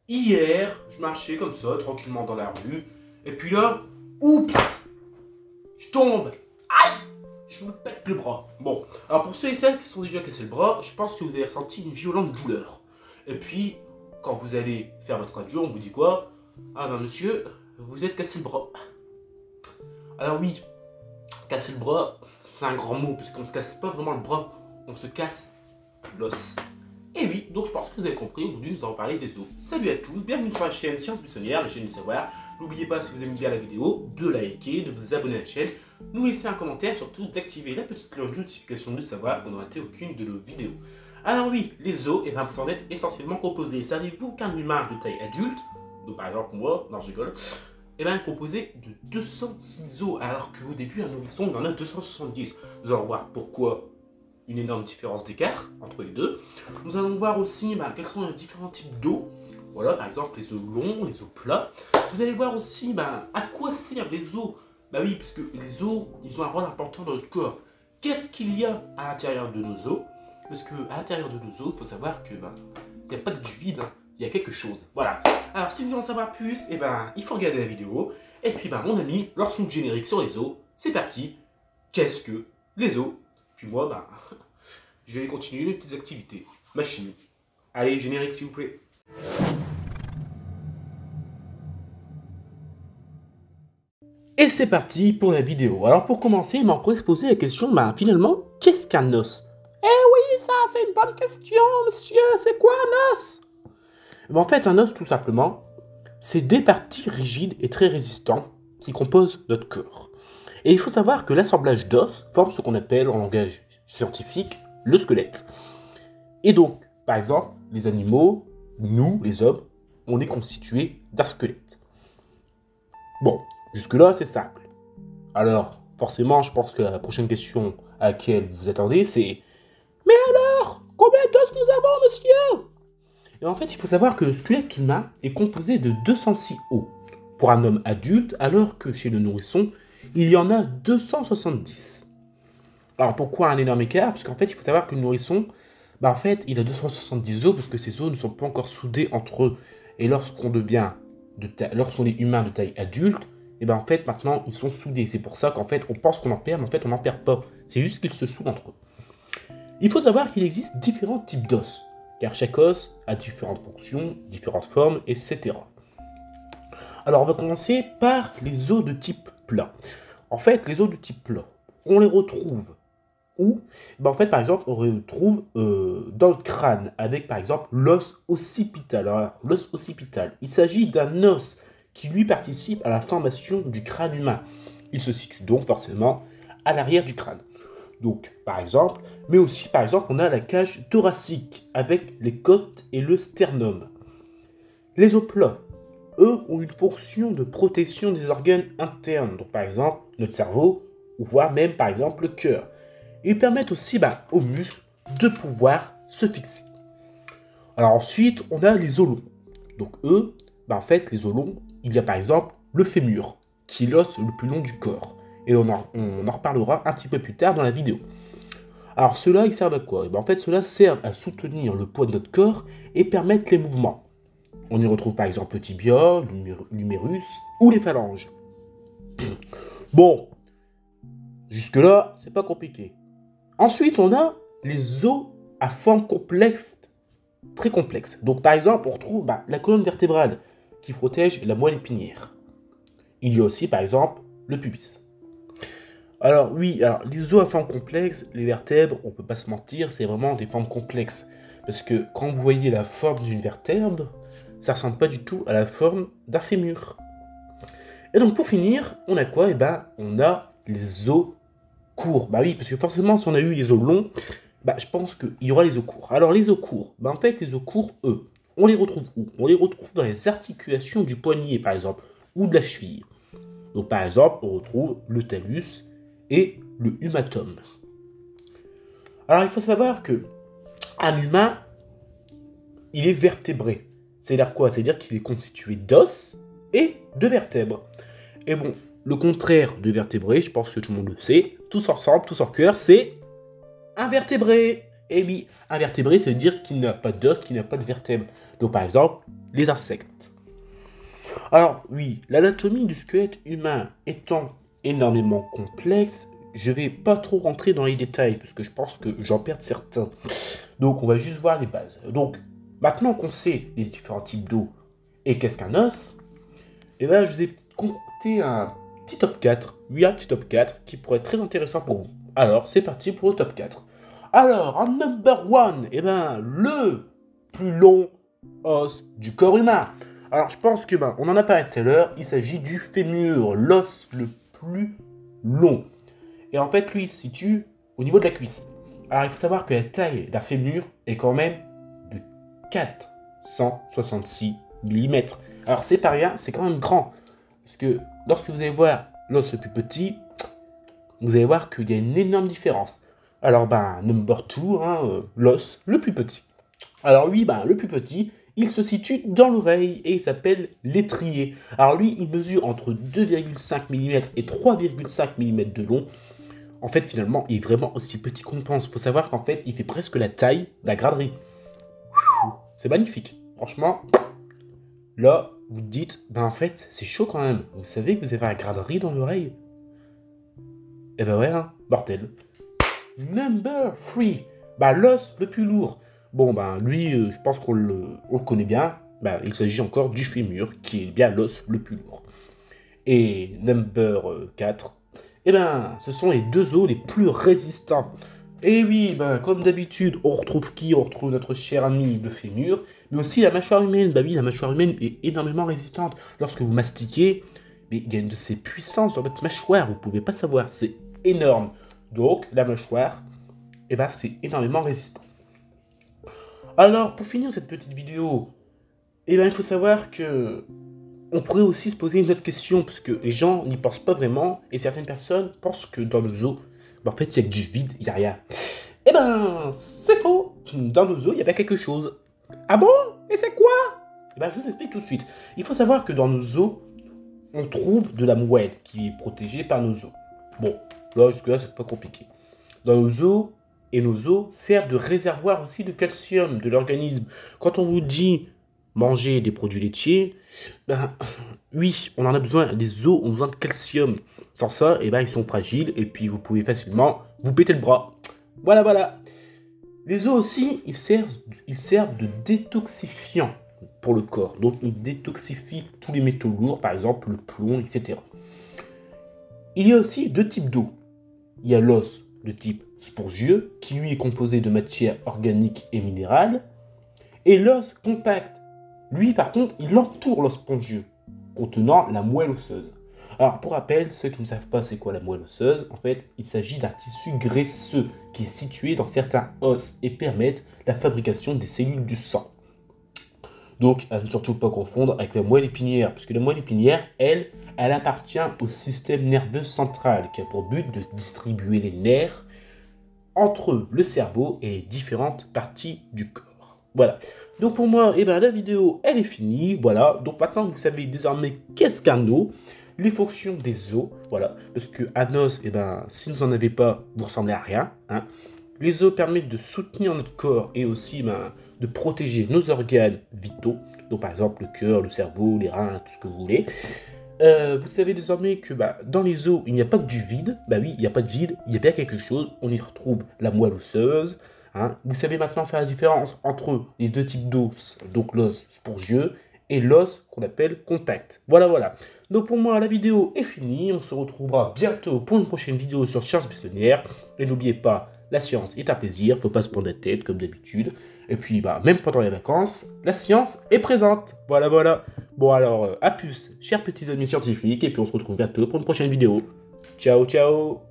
hier, je marchais comme ça, tranquillement dans la rue. Et puis là, oups, je tombe. Aïe, je me pète le bras. Bon, alors pour ceux et celles qui sont déjà cassés le bras, je pense que vous avez ressenti une violente douleur. Et puis, quand vous allez faire votre radio, on vous dit quoi? Ah ben monsieur, vous êtes cassé le bras. Alors oui, casser le bras, c'est un grand mot, parce qu'on ne se casse pas vraiment le bras, on se casse l'os. Et oui, donc je pense que vous avez compris, aujourd'hui nous allons parler des os. Salut à tous, bienvenue sur la chaîne Sciences Buissonnières, la chaîne du savoir. N'oubliez pas, si vous aimez bien la vidéo, de liker, de vous abonner à la chaîne, nous laisser un commentaire, surtout d'activer la petite cloche de notification de savoir pour ne rater aucune de nos vidéos. Alors oui, les os, vous en êtes essentiellement composés. Savez-vous qu'un humain de taille adulte, donc par exemple moi, non je rigole, est composé de 206 os, alors qu'au début un nourrisson il en a 270. Nous allons voir pourquoi une énorme différence d'écart entre les deux. Nous allons voir aussi quels sont les différents types d'os. Voilà, par exemple les os longs, les os plats. Vous allez voir aussi à quoi servent les os. Bah oui, parce que les os, ils ont un rôle important dans notre corps. Qu'est-ce qu'il y a à l'intérieur de nos os? Parce qu'à l'intérieur de nos os, il faut savoir que il n'y a pas que du vide, hein. Il y a quelque chose. Voilà. Alors si vous voulez en savoir plus, il faut regarder la vidéo. Et puis mon ami, lorsqu'on le générique sur les os, c'est parti. Qu'est-ce que les os? Puis moi, je vais continuer mes petites activités. Machine. Allez, générique s'il vous plaît. Et c'est parti pour la vidéo. Alors pour commencer, on pourrait se poser la question, finalement, qu'est-ce qu'un os? Eh oui, ça c'est une bonne question, monsieur. C'est quoi un os? En fait, un os, tout simplement, c'est des parties rigides et très résistantes qui composent notre corps. Et il faut savoir que l'assemblage d'os forme ce qu'on appelle en langage scientifique le squelette. Et donc, par exemple, les animaux, nous, les hommes, on est constitués d'un squelette. Bon, jusque-là, c'est simple. Alors, forcément, je pense que la prochaine question à laquelle vous vous attendez, c'est « Mais alors, combien d'os nous avons, monsieur ?» Et en fait, il faut savoir que le squelette humain est composé de 206 os pour un homme adulte, alors que chez le nourrisson, il y en a 270. Alors pourquoi un énorme écart? Parce qu'en fait, il faut savoir que le nourrisson, en fait, il a 270 os parce que ces os ne sont pas encore soudés entre eux. Et lorsqu'on est humain de taille adulte, en fait, maintenant, ils sont soudés. C'est pour ça qu'en fait, on pense qu'on en perd, mais en fait, on n'en perd pas. C'est juste qu'ils se soudent entre eux. Il faut savoir qu'il existe différents types d'os, car chaque os a différentes fonctions, différentes formes, etc. Alors, on va commencer par les os de type plat. En fait, les os de type plat, on les retrouve où? En fait, par exemple, on les retrouve dans le crâne, avec, par exemple, l'os occipital. Alors, l'os occipital, il s'agit d'un os qui, lui, participe à la formation du crâne humain. Il se situe donc, forcément, à l'arrière du crâne. Donc, par exemple, mais aussi, par exemple, on a la cage thoracique avec les côtes et le sternum. Les os plats, eux, ont une fonction de protection des organes internes. Donc, par exemple, notre cerveau, ou voire même, par exemple, le cœur. Ils permettent aussi aux muscles de pouvoir se fixer. Alors ensuite, on a les os longs. Donc eux, en fait, les os longs, il y a par exemple le fémur, qui est l'os le plus long du corps. Et on en reparlera un petit peu plus tard dans la vidéo. Alors ceux-là, ils servent à quoi? En fait, ceux-là servent à soutenir le poids de notre corps et permettre les mouvements. On y retrouve par exemple le tibia, l'humérus ou les phalanges. Bon, jusque-là, c'est pas compliqué. Ensuite, on a les os à forme complexe, très complexe. Donc par exemple, on retrouve la colonne vertébrale qui protège la moelle épinière. Il y a aussi par exemple le pubis. Alors oui, les os à forme complexe, les vertèbres, on peut pas se mentir, c'est vraiment des formes complexes. Parce que quand vous voyez la forme d'une vertèbre, ça ressemble pas du tout à la forme d'un fémur. Et donc pour finir, on a quoi? On a les os courts. Oui, parce que forcément, si on a eu les os longs, je pense qu'il y aura les os courts. Alors les os courts, en fait, les os courts, eux, on les retrouve où? On les retrouve dans les articulations du poignet, par exemple, ou de la cheville. Donc par exemple, on retrouve le talus et le humatum. Alors il faut savoir que un humain, il est vertébré. C'est-à-dire quoi? C'est-à-dire qu'il est constitué d'os et de vertèbres. Et bon, le contraire de vertébré, je pense que tout le monde le sait, tous ensemble, tous en cœur, c'est invertébré. Et oui, invertébré, ça veut dire qu'il n'a pas d'os, qu'il n'a pas de vertèbres. Donc par exemple, les insectes. Alors oui, l'anatomie du squelette humain étant énormément complexe, je vais pas trop rentrer dans les détails, parce que je pense que j'en perds certains. Donc on va juste voir les bases. Donc, maintenant qu'on sait les différents types d'os et qu'est-ce qu'un os, et ben je vous ai concocté un petit top 4, oui un petit top 4, qui pourrait être très intéressant pour vous. Alors, c'est parti pour le top 4. Alors, en number 1, et ben le plus long os du corps humain. Alors, je pense que, on en a parlé tout à l'heure, il s'agit du fémur, l'os le plus long. Et en fait, lui, il se situe au niveau de la cuisse. Alors, il faut savoir que la taille d'un fémur est quand même de 466 mm. Alors, c'est pas rien, c'est quand même grand. Parce que lorsque vous allez voir l'os le plus petit, vous allez voir qu'il y a une énorme différence. Alors, number 2, l'os le plus petit. Alors, lui, le plus petit, il se situe dans l'oreille et il s'appelle l'étrier. Alors, lui, il mesure entre 2,5 mm et 3,5 mm de long. En fait, finalement, il est vraiment aussi petit qu'on pense. Il faut savoir qu'en fait, il fait presque la taille de la graderie. C'est magnifique. Franchement, là, vous dites, en fait, c'est chaud quand même. Vous savez que vous avez la graderie dans l'oreille? Eh ben ouais, mortel. Number 3. L'os le plus lourd. Bon, lui, je pense qu'on le connaît bien. Il s'agit encore du fémur, qui est bien l'os le plus lourd. Et number 4. Ce sont les deux os les plus résistants. Et oui, comme d'habitude, on retrouve qui? On retrouve notre cher ami le fémur, mais aussi la mâchoire humaine. Oui, la mâchoire humaine est énormément résistante. Lorsque vous mastiquez, il y a une de ces puissances dans votre mâchoire, vous ne pouvez pas savoir, c'est énorme. Donc, la mâchoire, c'est énormément résistant. Alors, pour finir cette petite vidéo, il faut savoir que on pourrait aussi se poser une autre question, parce que les gens n'y pensent pas vraiment, et certaines personnes pensent que dans nos os, en fait, il y a du vide, il n'y a rien. C'est faux. Dans nos os, il y a bien quelque chose. Ah bon? Et c'est quoi? Je vous explique tout de suite. Il faut savoir que dans nos os, on trouve de la moelle qui est protégée par nos os. Bon, là, jusque-là, c'est pas compliqué. Dans nos os, et nos os servent de réservoir aussi de calcium de l'organisme. Quand on vous dit manger des produits laitiers, oui, on en a besoin. Les os ont besoin de calcium. Sans ça, ils sont fragiles et puis vous pouvez facilement vous péter le bras. Voilà. Les os aussi, ils servent de détoxifiant pour le corps. Donc, ils détoxifient tous les métaux lourds, par exemple le plomb, etc. Il y a aussi deux types d'os. Il y a l'os de type spongieux, qui lui est composé de matière organique et minérale. Et l'os compact, lui par contre, il entoure l'os spongieux, contenant la moelle osseuse. Alors pour rappel, ceux qui ne savent pas c'est quoi la moelle osseuse, en fait, il s'agit d'un tissu graisseux qui est situé dans certains os et permettent la fabrication des cellules du sang. Donc, à ne surtout pas confondre avec la moelle épinière, parce que la moelle épinière, elle appartient au système nerveux central, qui a pour but de distribuer les nerfs entre le cerveau et les différentes parties du corps. Voilà. Donc pour moi, la vidéo, elle est finie. Voilà. Donc maintenant, vous savez désormais qu'est-ce qu'un os, les fonctions des os. Voilà. Parce qu'un os, si vous n'en avez pas, vous ne ressemblez à rien. Les os permettent de soutenir notre corps et aussi de protéger nos organes vitaux. Donc par exemple le cœur, le cerveau, les reins, tout ce que vous voulez. Vous savez désormais que dans les os, il n'y a pas que du vide. Oui, il n'y a pas de vide, il y a bien quelque chose. On y retrouve la moelle osseuse. Vous savez maintenant faire la différence entre les deux types d'os, donc l'os spongieux et l'os qu'on appelle compact. Voilà. Donc pour moi, la vidéo est finie. On se retrouvera bientôt pour une prochaine vidéo sur Science Buissonnière. Et n'oubliez pas, la science est un plaisir, faut pas se prendre la tête comme d'habitude. Et puis, même pendant les vacances, la science est présente. Voilà. Bon alors, à plus, chers petits amis scientifiques, et puis on se retrouve bientôt pour une prochaine vidéo. Ciao.